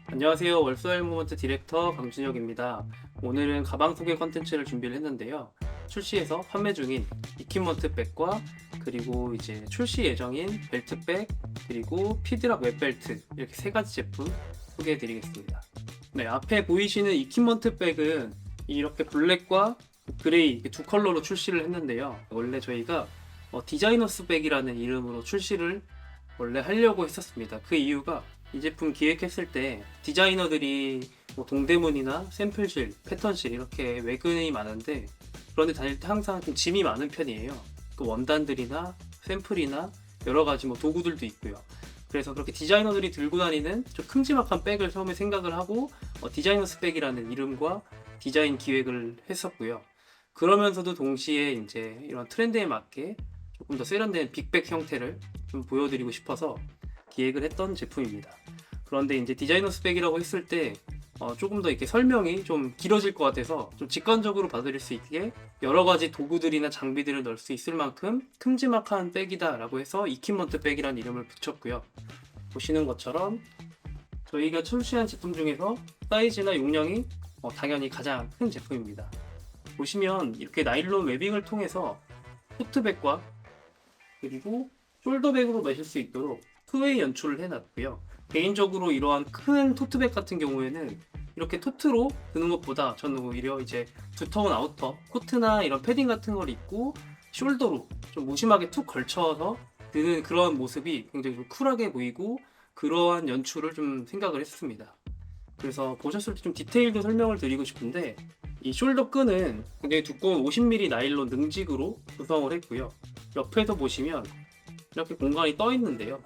안녕하세요. 월소엘 모먼트 디렉터 강준혁입니다. 오늘은 가방 소개 컨텐츠를 준비를 했는데요. 출시해서 판매 중인 이퀴먼트 백과 그리고 이제 출시 예정인 벨트백 그리고 피드락 웹벨트 이렇게 세 가지 제품 소개해 드리겠습니다. 네, 앞에 보이시는 이퀴먼트 백은 이렇게 블랙과 그레이 두 컬러로 출시를 했는데요. 원래 저희가 디자이너스 백이라는 이름으로 출시를 원래 하려고 했었습니다. 그 이유가 이 제품 기획했을 때 디자이너들이 뭐 동대문이나 샘플실, 패턴실 이렇게 외근이 많은데 그런데 다닐 때 항상 좀 짐이 많은 편이에요. 그 원단들이나 샘플이나 여러 가지 뭐 도구들도 있고요. 그래서 그렇게 디자이너들이 들고 다니는 좀 큼지막한 백을 처음에 생각을 하고 디자이너스 백이라는 이름과 디자인 기획을 했었고요. 그러면서도 동시에 이제 이런 트렌드에 맞게 조금 더 세련된 빅백 형태를 좀 보여드리고 싶어서 기획을 했던 제품입니다. 그런데 이제 디자이너스 백이라고 했을 때 조금 더 이렇게 설명이 좀 길어질 것 같아서 좀 직관적으로 봐드릴 수 있게 여러 가지 도구들이나 장비들을 넣을 수 있을 만큼 큼지막한 백이다 라고 해서 이퀴먼트 백이라는 이름을 붙였고요. 보시는 것처럼 저희가 출시한 제품 중에서 사이즈나 용량이 당연히 가장 큰 제품입니다. 보시면 이렇게 나일론 웨빙을 통해서 토트백과 그리고 숄더백으로 매실 수 있도록 투웨이 연출을 해놨고요. 개인적으로 이러한 큰 토트백 같은 경우에는 이렇게 토트로 드는 것보다 저는 오히려 이제 두터운 아우터, 코트나 이런 패딩 같은 걸 입고 숄더로 좀 무심하게 툭 걸쳐서 드는 그런 모습이 굉장히 좀 쿨하게 보이고 그러한 연출을 좀 생각을 했습니다. 그래서 보셨을 때 좀 디테일도 설명을 드리고 싶은데 이 숄더 끈은 굉장히 두꺼운 50mm 나일론 능직으로 구성을 했고요. 옆에서 보시면 이렇게 공간이 떠 있는데요.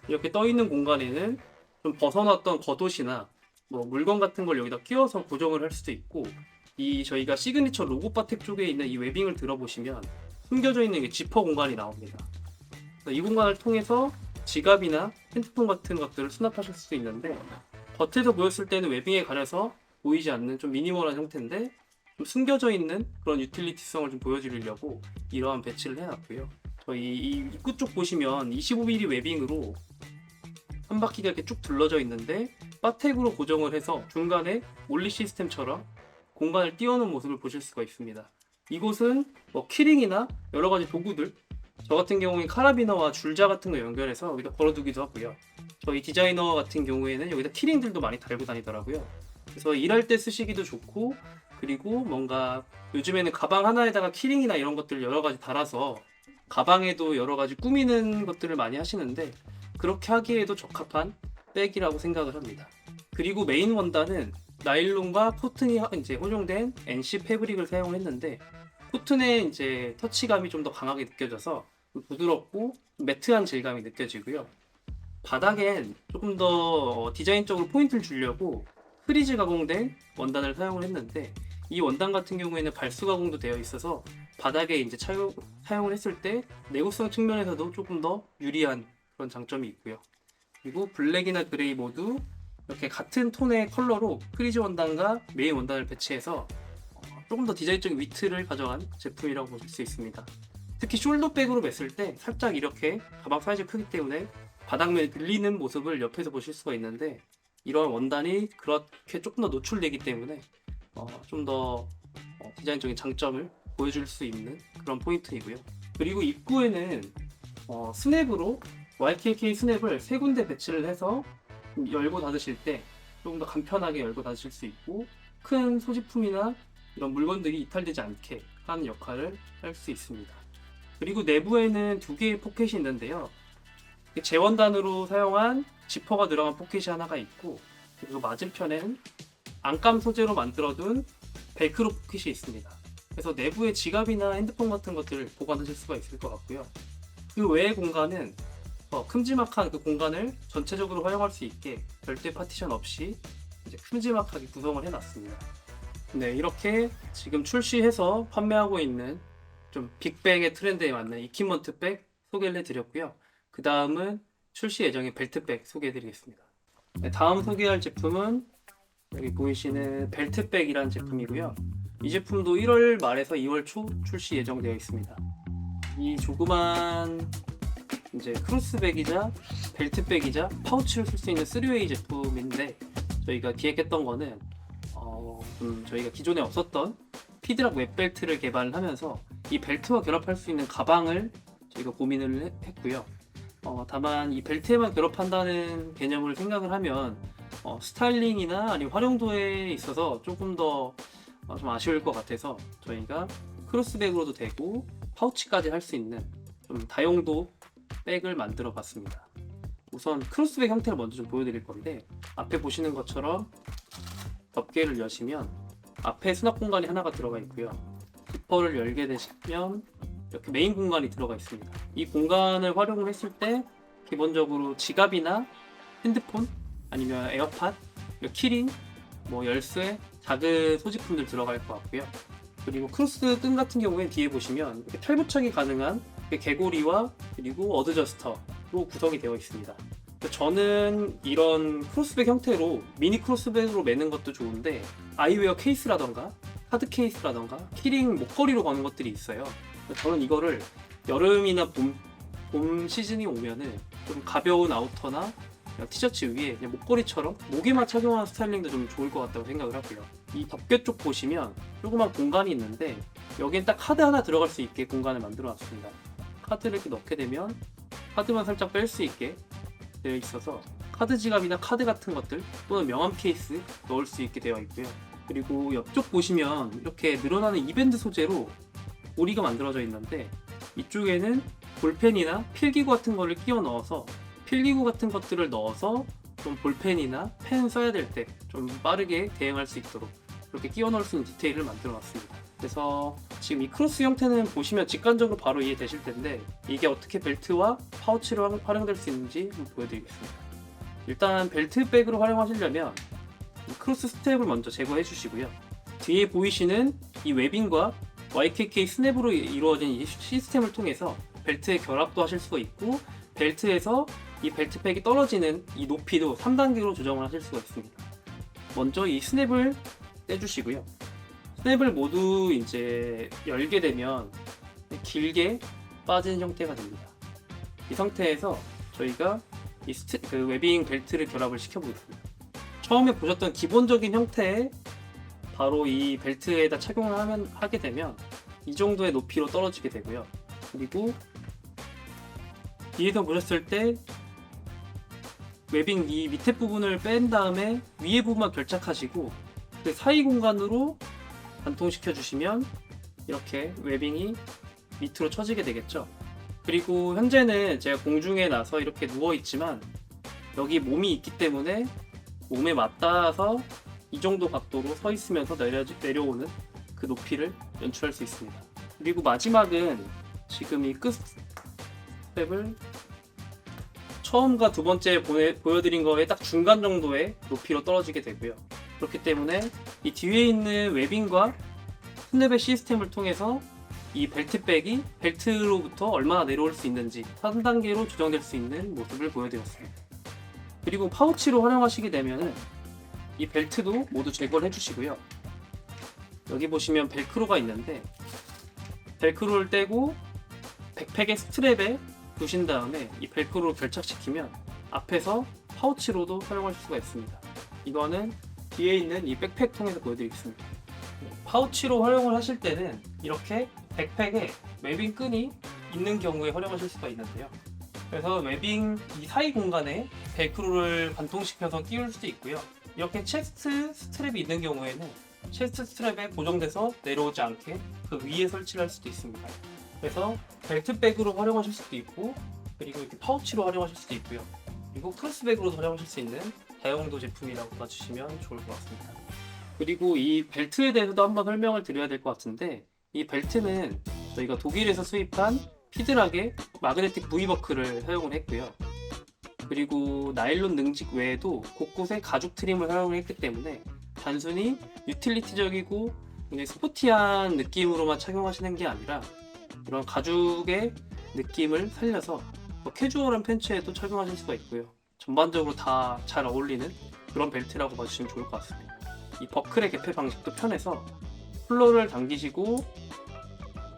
이렇게 떠 있는 공간에는 좀 벗어났던 겉옷이나 뭐 물건 같은 걸 여기다 끼워서 고정을 할 수도 있고 이 저희가 시그니처 로고 바텍 쪽에 있는 이 웨빙을 들어보시면 숨겨져 있는 게 지퍼 공간이 나옵니다. 이 공간을 통해서 지갑이나 핸드폰 같은 것들을 수납하실 수 있는데 겉에서 보였을 때는 웨빙에 가려서 보이지 않는 좀 미니멀한 형태인데 좀 숨겨져 있는 그런 유틸리티성을 좀 보여드리려고 이러한 배치를 해놨고요. 저희 이 입구 쪽 보시면 25mm 웨빙으로 한 바퀴가 이렇게 쭉 둘러져 있는데 바텍으로 고정을 해서 중간에 올리 시스템처럼 공간을 띄워놓은 모습을 보실 수가 있습니다. 이곳은 뭐 키링이나 여러 가지 도구들, 저 같은 경우에 카라비너와 줄자 같은 거 연결해서 여기다 걸어두기도 하고요. 저희 디자이너 같은 경우에는 여기다 키링들도 많이 달고 다니더라고요. 그래서 일할 때 쓰시기도 좋고 그리고 뭔가 요즘에는 가방 하나에다가 키링이나 이런 것들 여러 가지 달아서 가방에도 여러 가지 꾸미는 것들을 많이 하시는데 그렇게 하기에도 적합한 백이라고 생각을 합니다. 그리고 메인 원단은 나일론과 코튼이 이제 혼용된 NC 패브릭을 사용했는데 코튼의 이제 터치감이 좀 더 강하게 느껴져서 부드럽고 매트한 질감이 느껴지고요. 바닥엔 조금 더 디자인적으로 포인트를 주려고 프리즈 가공된 원단을 사용을 했는데 이 원단 같은 경우에는 발수 가공도 되어 있어서 바닥에 이제 사용을 했을 때 내구성 측면에서도 조금 더 유리한 그런 장점이 있고요. 그리고 블랙이나 그레이 모두 이렇게 같은 톤의 컬러로 프리즈 원단과 메인 원단을 배치해서 조금 더 디자인적인 위트를 가져간 제품이라고 보실 수 있습니다. 특히 숄더백으로 맸을 때 살짝 이렇게 가방 사이즈가 크기 때문에 바닥면에 들리는 모습을 옆에서 보실 수가 있는데 이러한 원단이 그렇게 조금 더 노출되기 때문에 좀 더 디자인적인 장점을 보여줄 수 있는 그런 포인트이고요. 그리고 입구에는 스냅으로 YKK 스냅을 세 군데 배치를 해서 열고 닫으실 때 조금 더 간편하게 열고 닫으실 수 있고 큰 소지품이나 이런 물건들이 이탈되지 않게 하는 역할을 할 수 있습니다. 그리고 내부에는 두 개의 포켓이 있는데요. 재원단으로 사용한 지퍼가 들어간 포켓이 하나가 있고 그리고 맞은편에는 안감 소재로 만들어둔 벨크로 포켓이 있습니다. 그래서 내부에 지갑이나 핸드폰 같은 것들을 보관하실 수가 있을 것 같고요. 그 외의 공간은 큼지막한 그 공간을 전체적으로 활용할 수 있게 별도의 파티션 없이 이제 큼지막하게 구성을 해놨습니다. 네, 이렇게 지금 출시해서 판매하고 있는 좀 빅백의 트렌드에 맞는 이퀴먼트 백 소개를 해드렸고요. 그 다음은 출시 예정인 벨트백 소개해드리겠습니다. 네, 다음 소개할 제품은 여기 보이시는 벨트백이라는 제품이고요. 이 제품도 1월 말에서 2월 초 출시 예정되어 있습니다. 이 조그만 이제 크로스백이자 벨트백이자 파우치를 쓸 수 있는 3웨이 제품인데, 저희가 기획했던 거는 저희가 기존에 없었던 피드락 웹벨트를 개발을 하면서 이 벨트와 결합할 수 있는 가방을 저희가 고민을 했고요. 다만 이 벨트에만 결합한다는 개념을 생각을 하면 스타일링이나 아니면 활용도에 있어서 조금 더 좀 아쉬울 것 같아서 저희가 크로스백으로도 되고 파우치까지 할 수 있는 좀 다용도 백을 만들어 봤습니다. 우선 크로스백 형태를 먼저 좀 보여드릴 건데, 앞에 보시는 것처럼 덮개를 여시면 앞에 수납 공간이 하나가 들어가 있고요. 지퍼를 열게 되시면 이렇게 메인 공간이 들어가 있습니다. 이 공간을 활용을 했을 때 기본적으로 지갑이나 핸드폰 아니면 에어팟, 키링, 열쇠, 작은 소지품들 들어갈 것 같고요. 그리고 크로스 끈 같은 경우에 뒤에 보시면 이렇게 탈부착이 가능한 개고리와 그리고 어드저스터로 구성이 되어 있습니다. 저는 이런 크로스백 형태로 미니 크로스백으로 매는 것도 좋은데, 아이웨어 케이스라던가 카드 케이스라던가 키링 목걸이로 거는 것들이 있어요. 저는 이거를 여름이나 봄 시즌이 오면은 좀 가벼운 아우터나 티셔츠 위에 그냥 목걸이처럼 목에만 착용하는 스타일링도 좀 좋을 것 같다고 생각을 하고요. 이 덮개 쪽 보시면 조그만 공간이 있는데, 여기엔 딱 카드 하나 들어갈 수 있게 공간을 만들어 놨습니다. 카드를 이렇게 넣게 되면 카드만 살짝 뺄 수 있게 되어 있어서 카드 지갑이나 카드 같은 것들 또는 명함 케이스 넣을 수 있게 되어 있고요. 그리고 옆쪽 보시면 이렇게 늘어나는 이밴드 소재로 고리가 만들어져 있는데, 이쪽에는 볼펜이나 필기구 같은 거를 끼워 넣어서 필기구 같은 것들을 넣어서 좀 볼펜이나 펜 써야 될 때 좀 빠르게 대응할 수 있도록 그렇게 끼워 넣을 수 있는 디테일을 만들어 놨습니다. 그래서 지금 이 크로스 형태는 보시면 직관적으로 바로 이해되실 텐데, 이게 어떻게 벨트와 파우치로 활용될 수 있는지 한번 보여드리겠습니다. 일단 벨트백으로 활용하시려면 크로스 스트랩을 먼저 제거해 주시고요. 뒤에 보이시는 이 웨빙과 YKK 스냅으로 이루어진 이 시스템을 통해서 벨트에 결합도 하실 수가 있고, 벨트에서 이 벨트팩이 떨어지는 이 높이도 3단계로 조정을 하실 수가 있습니다. 먼저 이 스냅을 떼주시고요. 스냅을 모두 이제 열게 되면 길게 빠지는 형태가 됩니다. 이 상태에서 저희가 이 웨빙 벨트를 결합을 시켜보겠습니다. 처음에 보셨던 기본적인 형태의 바로 이 벨트에다 착용을 하게 되면 이 정도의 높이로 떨어지게 되고요. 그리고 뒤에서 보셨을 때 웨빙 이 밑에 부분을 뺀 다음에 위에 부분만 결착하시고 그 사이 공간으로 관통시켜 주시면 이렇게 웨빙이 밑으로 쳐지게 되겠죠. 그리고 현재는 제가 공중에 나서 이렇게 누워 있지만 여기 몸이 있기 때문에 몸에 맞닿아서 이 정도 각도로 서 있으면서 내려오는 그 높이를 연출할 수 있습니다. 그리고 마지막은 지금 이 끝 스텝을 처음과 두 번째 보여드린 거에 딱 중간 정도의 높이로 떨어지게 되고요. 그렇기 때문에 이 뒤에 있는 웨빙과 스냅의 시스템을 통해서 이 벨트백이 벨트로부터 얼마나 내려올 수 있는지 3단계로 조정될 수 있는 모습을 보여드렸습니다. 그리고 파우치로 활용하시게 되면은 이 벨트도 모두 제거를 해주시고요. 여기 보시면 벨크로가 있는데 벨크로를 떼고 백팩의 스트랩에 두신 다음에 이 벨크로를 결착시키면 앞에서 파우치로도 활용하실 수가 있습니다. 이거는 뒤에 있는 이 백팩 통해서 보여드리겠습니다. 파우치로 활용을 하실 때는 이렇게 백팩에 웨빙 끈이 있는 경우에 활용하실 수가 있는데요. 그래서 웨빙 이 사이 공간에 벨크로를 관통시켜서 끼울 수도 있고요. 이렇게 체스트 스트랩이 있는 경우에는 체스트 스트랩에 고정돼서 내려오지 않게 그 위에 설치를 할 수도 있습니다. 그래서 벨트백으로 활용하실 수도 있고, 그리고 이렇게 파우치로 활용하실 수도 있고요. 그리고 크로스백으로도 활용하실 수 있는 다용도 제품이라고 봐주시면 좋을 것 같습니다. 그리고 이 벨트에 대해서도 한번 설명을 드려야 될 것 같은데, 이 벨트는 저희가 독일에서 수입한 피드락의 마그네틱 V버클을 사용을 했고요. 그리고 나일론 능직 외에도 곳곳에 가죽 트림을 사용을 했기 때문에 단순히 유틸리티적이고 굉장히 스포티한 느낌으로만 착용하시는 게 아니라 이런 가죽의 느낌을 살려서 캐주얼한 팬츠에도 착용하실 수가 있고요. 전반적으로 다 잘 어울리는 그런 벨트라고 봐주시면 좋을 것 같습니다. 이 버클의 개폐 방식도 편해서 폴로를 당기시고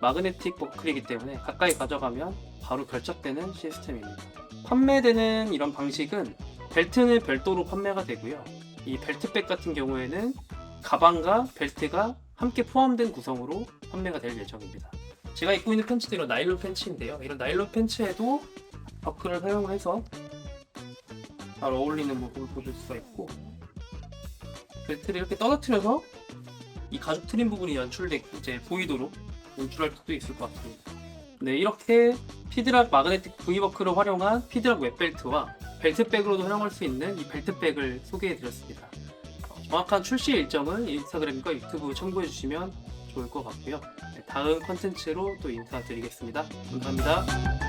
마그네틱 버클이기 때문에 가까이 가져가면 바로 결착되는 시스템입니다. 판매되는 이런 방식은 벨트는 별도로 판매가 되고요. 이 벨트백 같은 경우에는 가방과 벨트가 함께 포함된 구성으로 판매가 될 예정입니다. 제가 입고 있는 팬츠도 이런 나일론 팬츠인데요. 이런 나일론 팬츠에도 버클을 사용을 해서 잘 어울리는 모습을 보실 수가 있고, 벨트를 이렇게 떨어뜨려서 이 가죽 트림 부분이 이제 보이도록 연출할 수도 있을 것 같습니다. 네, 이렇게 피드락 마그네틱 V버클을 활용한 피드락 웹벨트와 벨트백으로도 사용할 수 있는 이 벨트백을 소개해 드렸습니다. 정확한 출시 일정은 인스타그램과 유튜브 참고해 주시면 좋을 것 같고요. 네, 다음 컨텐츠로 또 인사드리겠습니다. 감사합니다.